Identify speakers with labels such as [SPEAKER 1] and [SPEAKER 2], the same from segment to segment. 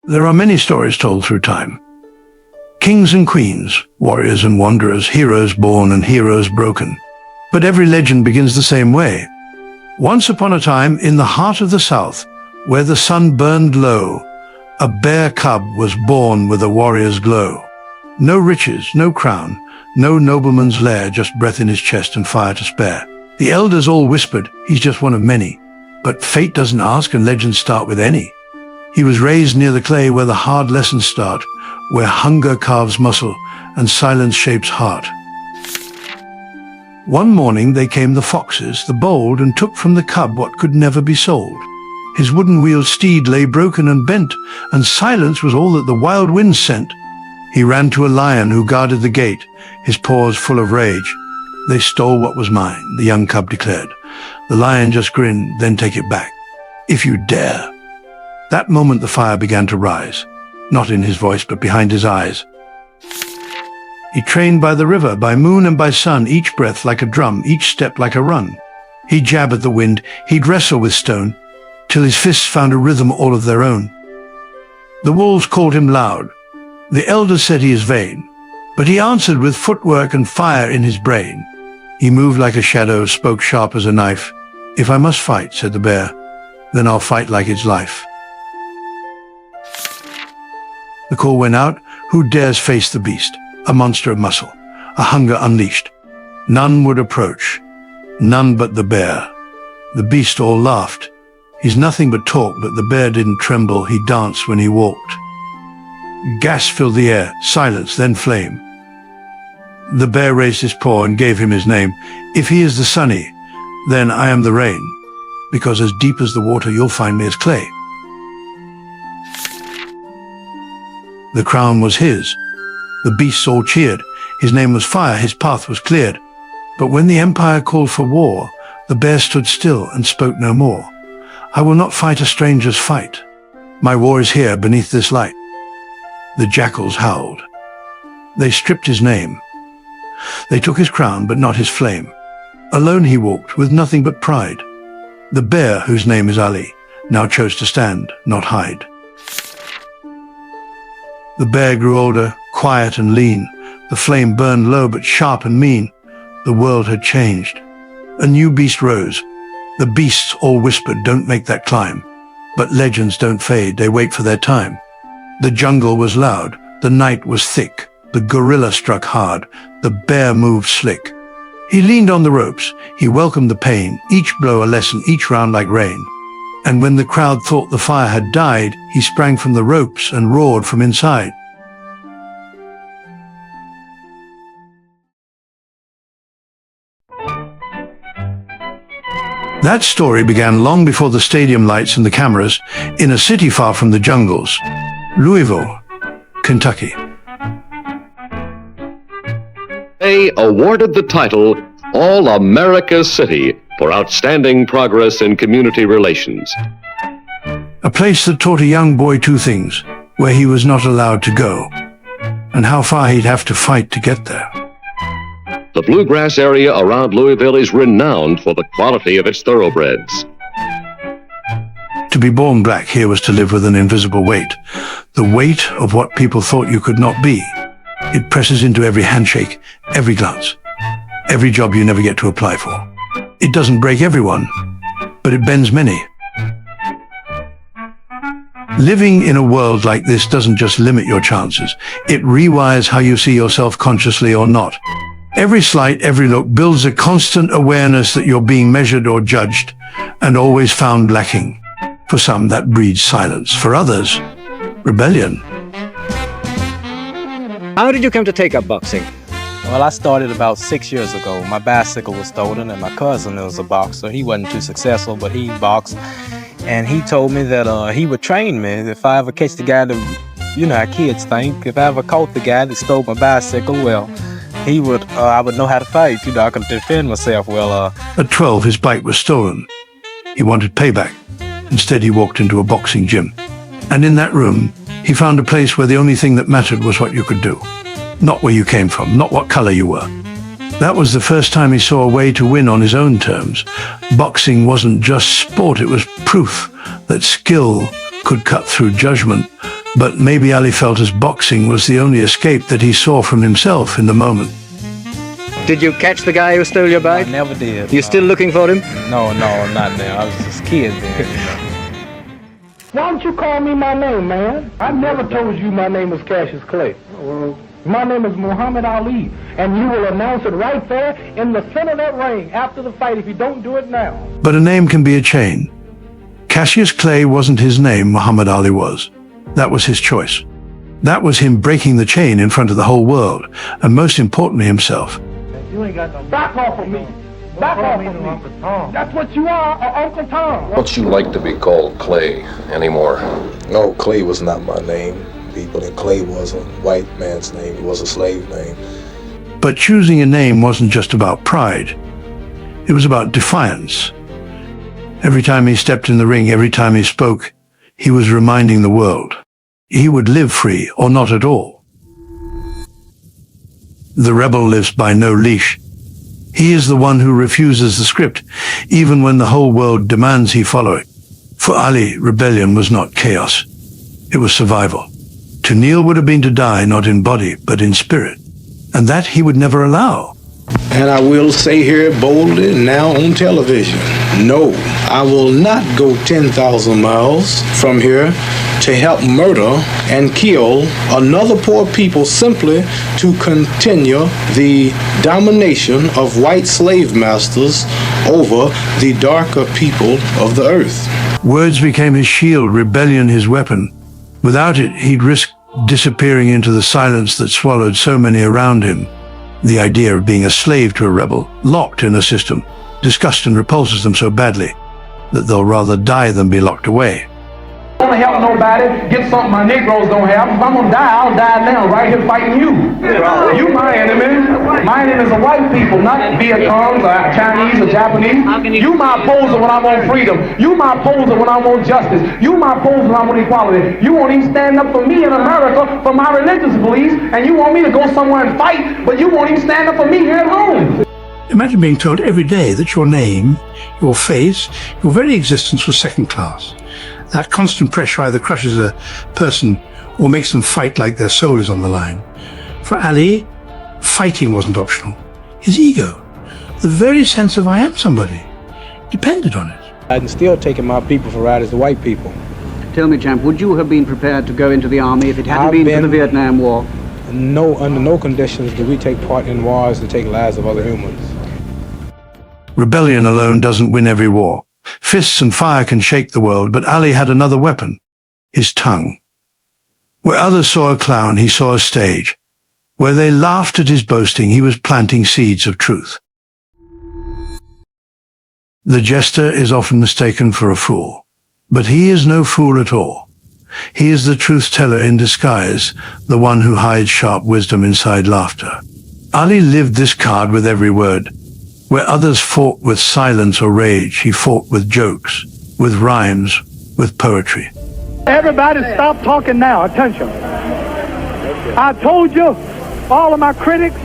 [SPEAKER 1] There are many stories told through time. Kings and queens, warriors and wanderers, heroes born and heroes broken. But every legend begins the same way. Once upon a time, in the heart of the South, where the sun burned low, a bear cub was born with a warrior's glow. No riches, no crown, no nobleman's lair, just breath in his chest and fire to spare. The elders all whispered, he's just one of many. But fate doesn't ask and legends start with any. He was raised near the clay where the hard lessons start, where hunger carves muscle and silence shapes heart. One morning they came the foxes, the bold, and took from the cub what could never be sold. His wooden-wheeled steed lay broken and bent, and silence was all that the wild winds sent. He ran to a lion who guarded the gate, his paws full of rage. They stole what was mine, the young cub declared. The lion just grinned, then take it back, if you dare. That moment the fire began to rise, not in his voice but behind his eyes. He trained by the river, by moon and by sun, each breath like a drum, each step like a run. He'd jab at the wind, he'd wrestle with stone, till his fists found a rhythm all of their own. The wolves called him loud. The elders said he is vain, but he answered with footwork and fire in his brain. He moved like a shadow, spoke sharp as a knife. If I must fight, said the bear, then I'll fight like it's life. The call went out, who dares face the beast? A monster of muscle, a hunger unleashed. None would approach, none but the bear. The beast all laughed. He's nothing but talk, but the bear didn't tremble, he danced when he walked. Gas filled the air, silence, then flame. The bear raised his paw and gave him his name. If he is the sunny, then I am the rain, because as deep as the water you'll find me as clay. The crown was his. The beasts all cheered. His name was fire, his path was cleared. But when the empire called for war, the bear stood still and spoke no more. I will not fight a stranger's fight. My war is here beneath this light. The jackals howled. They stripped his name. They took his crown, but not his flame. Alone he walked, with nothing but pride. The bear, whose name is Ali, now chose to stand, not hide. The bear grew older, quiet and lean. The flame burned low but sharp and mean. The world had changed. A new beast rose. The beasts all whispered, don't make that climb. But legends don't fade, they wait for their time. The jungle was loud, the night was thick. The gorilla struck hard, the bear moved slick. He leaned on the ropes, he welcomed the pain, each blow a lesson, each round like rain. And when the crowd thought the fire had died, he sprang from the ropes and roared from inside. That story began long before the stadium lights and the cameras, in a city far from the jungles, Louisville, Kentucky.
[SPEAKER 2] They awarded the title All-America City for outstanding progress in community relations.
[SPEAKER 1] A place that taught a young boy two things: where he was not allowed to go, and how far he'd have to fight to get there.
[SPEAKER 2] The bluegrass area around Louisville is renowned for the quality of its thoroughbreds.
[SPEAKER 1] To be born black here was to live with an invisible weight, the weight of what people thought you could not be. It presses into every handshake, every glance, every job you never get to apply for. It doesn't break everyone, but it bends many. Living in a world like this doesn't just limit your chances. It rewires how you see yourself, consciously or not. Every slight, every look builds a constant awareness that you're being measured or judged, and always found lacking. For some, that breeds silence. For others, rebellion.
[SPEAKER 3] How did you come to take up boxing?
[SPEAKER 4] Well, I started about 6 years ago. My bicycle was stolen, and my cousin was a boxer. He wasn't too successful, but he boxed. And he told me that he would train me if I ever catch the guy that, you know how kids think, if I ever caught the guy that stole my bicycle, well, I would know how to fight. You know, I could defend myself well.
[SPEAKER 1] At 12, his bike was stolen. He wanted payback. Instead, he walked into a boxing gym. And in that room, he found a place where the only thing that mattered was what you could do. Not where you came from, not what color you were. That was the first time he saw a way to win on his own terms. Boxing wasn't just sport, it was proof that skill could cut through judgment, But maybe Ali felt as boxing was the only escape that he saw from himself in the moment.
[SPEAKER 3] Did you catch the guy who stole your bike?
[SPEAKER 4] I never did.
[SPEAKER 3] You still looking for him?
[SPEAKER 4] No, not now. I was just a kid then.
[SPEAKER 5] Why don't you call me my name, man? I never told you my name was Cassius Clay. My name is Muhammad Ali, and you will announce it right there in the center of that ring after the fight if you don't do it now.
[SPEAKER 1] But a name can be a chain. Cassius Clay wasn't his name, Muhammad Ali was. That was his choice. That was him breaking the chain in front of the whole world, and most importantly himself.
[SPEAKER 5] You ain't got no back off of me. Back off of me. Uncle Tom. That's what you are, Uncle Tom.
[SPEAKER 6] Don't you like to be called Clay anymore?
[SPEAKER 7] No, Clay was not my name. People, and Clay was a white man's name. It was a slave name.
[SPEAKER 1] But choosing a name wasn't just about pride. It was about defiance. Every time he stepped in the ring, every time he spoke, he was reminding the world he would live free or not at all. The rebel lives by no leash. He is the one who refuses the script, even when the whole world demands he follow it. For Ali, rebellion was not chaos. It was survival. To kneel would have been to die, not in body, but in spirit. And that he would never allow.
[SPEAKER 7] And I will say here boldly now on television, no, I will not go 10,000 miles from here to help murder and kill another poor people simply to continue the domination of white slave masters over the darker people of the earth.
[SPEAKER 1] Words became his shield, rebellion his weapon. Without it, he'd risk disappearing into the silence that swallowed so many around him. The idea of being a slave to a rebel, locked in a system, disgusts and repulses them so badly that they'll rather die than be locked away.
[SPEAKER 5] I don't want to help nobody get something my Negroes don't have. If I'm going to die, I'll die now, right here fighting you. You my enemy. My enemy is the white people, not Vietnams or Chinese or Japanese. You my opposer when I want freedom. You my opposer when I want justice. You my opposer when I want equality. You won't even stand up for me in America for my religious beliefs, and you want me to go somewhere and fight, but you won't even stand up for me here at home.
[SPEAKER 8] Imagine being told every day that your name, your face, your very existence was second class. That constant pressure either crushes a person or makes them fight like their soul is on the line. For Ali, fighting wasn't optional. His ego, the very sense of I am somebody, depended on it.
[SPEAKER 4] I'm still taking my people for riders, the white people.
[SPEAKER 9] Tell me, champ, would you have been prepared to go into the army if it hadn't been for the Vietnam War?
[SPEAKER 4] No, under no conditions do we take part in wars to take lives of other humans.
[SPEAKER 1] Rebellion alone doesn't win every war. Fists and fire can shake the world, but Ali had another weapon, his tongue. Where others saw a clown, he saw a stage. Where they laughed at his boasting, he was planting seeds of truth. The jester is often mistaken for a fool, but he is no fool at all. He is the truth teller in disguise, the one who hides sharp wisdom inside laughter. Ali lived this card with every word. Where others fought with silence or rage, he fought with jokes, with rhymes, with poetry.
[SPEAKER 5] Everybody stop talking now. Attention. I told you, all of my critics,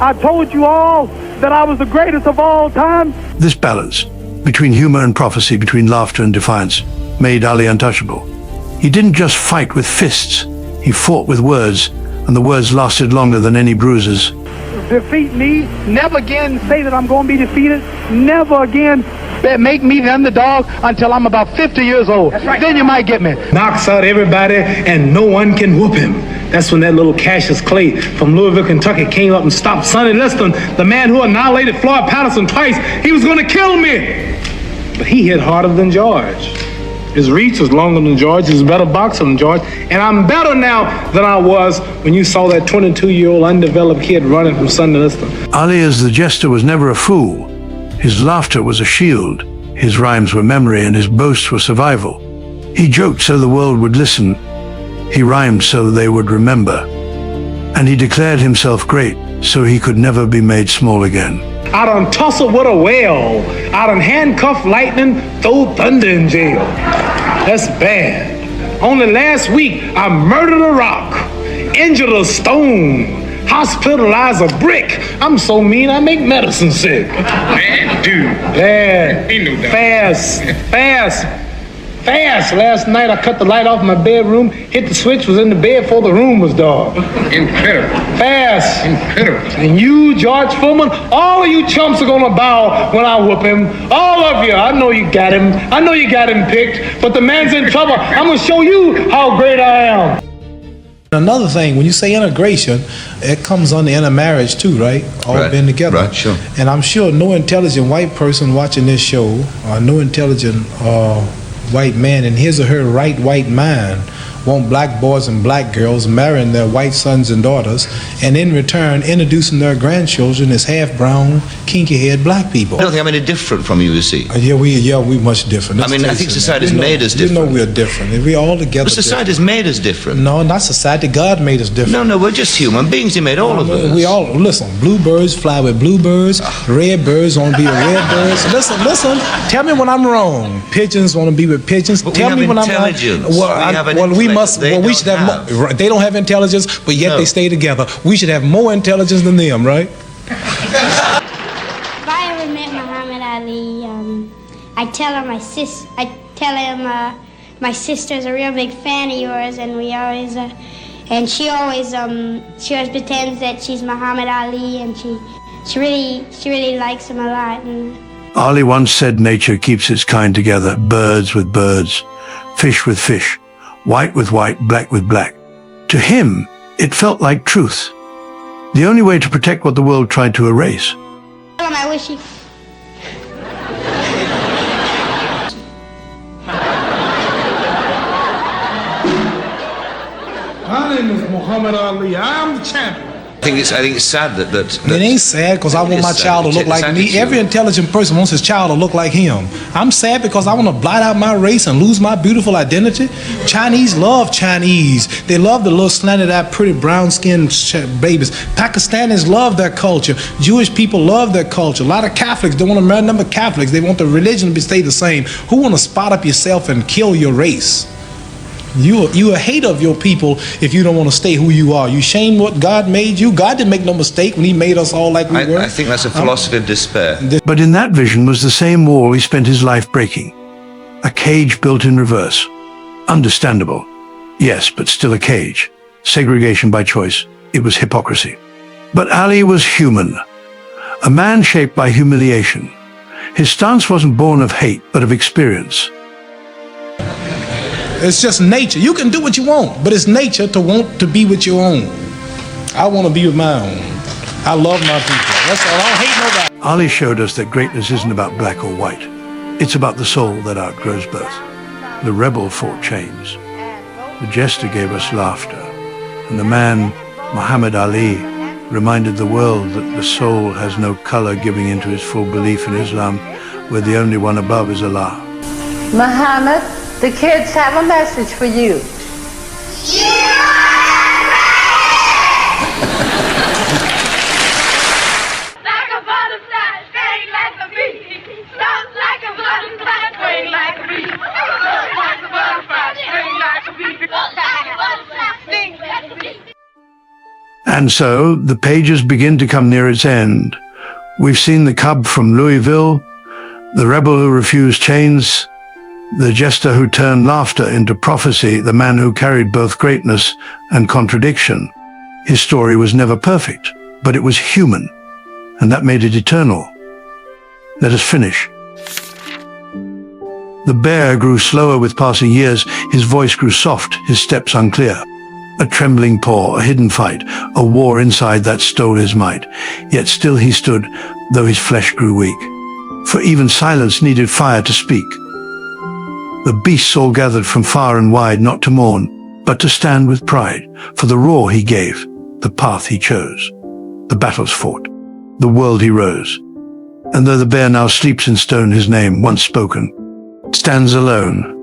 [SPEAKER 5] I told you all that I was the greatest of all time.
[SPEAKER 1] This balance between humor and prophecy, between laughter and defiance, made Ali untouchable. He didn't just fight with fists, he fought with words, and the words lasted longer than any bruises.
[SPEAKER 5] Defeat me. Never again say that I'm going to be defeated. Never again make me the underdog until I'm about 50 years old. That's right. Then you might get me.
[SPEAKER 10] Knocks out everybody and no one can whoop him. That's when that little Cassius Clay from Louisville, Kentucky came up and stopped Sonny Liston, the man who annihilated Floyd Patterson twice. He was going to kill me. But he hit harder than George. His reach was longer than George. He was a better boxer than George. And I'm better now than I was when you saw that 22-year-old undeveloped kid running from Sonny Liston.
[SPEAKER 1] Ali as the jester was never a fool. His laughter was a shield. His rhymes were memory and his boasts were survival. He joked so the world would listen. He rhymed so they would remember. And he declared himself great so he could never be made small again.
[SPEAKER 10] I done tussled with a whale. I done handcuffed lightning, throw thunder in jail. That's bad. Only last week, I murdered a rock, injured a stone, hospitalized a brick. I'm so mean, I make medicine sick.
[SPEAKER 6] Man, dude.
[SPEAKER 10] Bad.
[SPEAKER 6] He knew that.
[SPEAKER 10] Fast. fast. Last night I cut the light off in my bedroom, hit the switch, was in the bed before the room was dark.
[SPEAKER 5] Incredible.
[SPEAKER 10] Fast.
[SPEAKER 5] Incredible.
[SPEAKER 10] And you, George Foreman, all of you chumps are gonna bow when I whoop him. All of you. I know you got him. I know you got him picked, but the man's in trouble. I'm gonna show you how great I am.
[SPEAKER 7] Another thing, when you say integration, it comes under intermarriage too, right? All
[SPEAKER 11] Right.
[SPEAKER 7] been together.
[SPEAKER 11] Right, sure.
[SPEAKER 7] And I'm sure no intelligent white person watching this show, or no intelligent white man in his or her right white mind, want black boys and black girls marrying their white sons and daughters, and in return introducing their grandchildren as half-brown, kinky-haired black people.
[SPEAKER 11] I don't think I'm any different from you, you see.
[SPEAKER 7] Yeah, we much different.
[SPEAKER 11] I mean, I think society's made us
[SPEAKER 7] You know
[SPEAKER 11] different.
[SPEAKER 7] we're different. We all together.
[SPEAKER 11] But society's made us different.
[SPEAKER 7] No, not society. God made us different.
[SPEAKER 11] No, we're just human beings. He made all of us.
[SPEAKER 7] We all, listen, bluebirds fly with bluebirds, red birds want to be with red birds. Listen, tell me when I'm wrong. Pigeons want to be with pigeons.
[SPEAKER 11] But
[SPEAKER 7] tell
[SPEAKER 11] we
[SPEAKER 7] me
[SPEAKER 11] have
[SPEAKER 7] when I'm wrong.
[SPEAKER 11] intelligence. We have an
[SPEAKER 7] we
[SPEAKER 11] intellect
[SPEAKER 7] must.
[SPEAKER 11] that they
[SPEAKER 7] We should
[SPEAKER 11] don't
[SPEAKER 7] have. More, they don't have intelligence, but yet they stay together. We should have more intelligence than them, right?
[SPEAKER 12] If I ever met Muhammad Ali, I tell him my sister's a real big fan of yours, and we always, and she always pretends that she's Muhammad Ali, and she really likes him a lot. And
[SPEAKER 1] Ali once said nature keeps its kind together, birds with birds, fish with fish, white with white, black with black. To him, it felt like truth, the only way to protect what the world tried to erase.
[SPEAKER 12] tell him I wish he...
[SPEAKER 10] My name is Muhammad Ali. I'm the champion.
[SPEAKER 11] I think it's sad that
[SPEAKER 7] It ain't sad because I want my child to look like me. Every intelligent person wants his child to look like him. I'm sad because I want to blot out my race and lose my beautiful identity. Chinese love Chinese. They love the little slanted-eyed, pretty brown-skinned babies. Pakistanis love their culture. Jewish people love their culture. A lot of Catholics don't want to marry number Catholics. They want the religion to stay the same. Who want to spot up yourself and kill your race? You a hater of your people if you don't want to stay who you are. You shame what God made you. God didn't make no mistake when he made us all like we were.
[SPEAKER 11] I think that's a philosophy of despair.
[SPEAKER 1] But in that vision was the same wall he spent his life breaking. A cage built in reverse. Understandable. Yes, but still a cage. Segregation by choice. It was hypocrisy. But Ali was human. A man shaped by humiliation. His stance wasn't born of hate, but of experience.
[SPEAKER 7] It's just nature. You can do what you want, but it's nature to want to be with your own. I want to be with my own. I love my people. That's all. I don't hate nobody.
[SPEAKER 1] Ali showed us that greatness isn't about black or white. It's about the soul that outgrows both. The rebel fought chains. The jester gave us laughter. And the man, Muhammad Ali, reminded the world that the soul has no color, giving into his full belief in Islam, where the only one above is Allah.
[SPEAKER 13] Muhammad, the kids have a message for you.
[SPEAKER 14] Like a butterfly, sting like a bee. Stop like a butterfly, swing like a bee. Stop like a butterfly, sting like a bee. Stop like a butterfly, sting like a bee.
[SPEAKER 1] And so the pages begin to come near its end. We've seen the cub from Louisville, the rebel who refused chains, the jester who turned laughter into prophecy, the man who carried both greatness and contradiction. His story was never perfect, but it was human, and that made it eternal. Let us finish. The bear grew slower with passing years, his voice grew soft, his steps unclear. A trembling paw, a hidden fight, a war inside that stole his might. Yet still he stood, though his flesh grew weak. For even silence needed fire to speak. The beasts all gathered from far and wide, not to mourn, but to stand with pride, for the roar he gave, the path he chose, the battles fought, the world he rose. And though the bear now sleeps in stone, his name, once spoken, stands alone,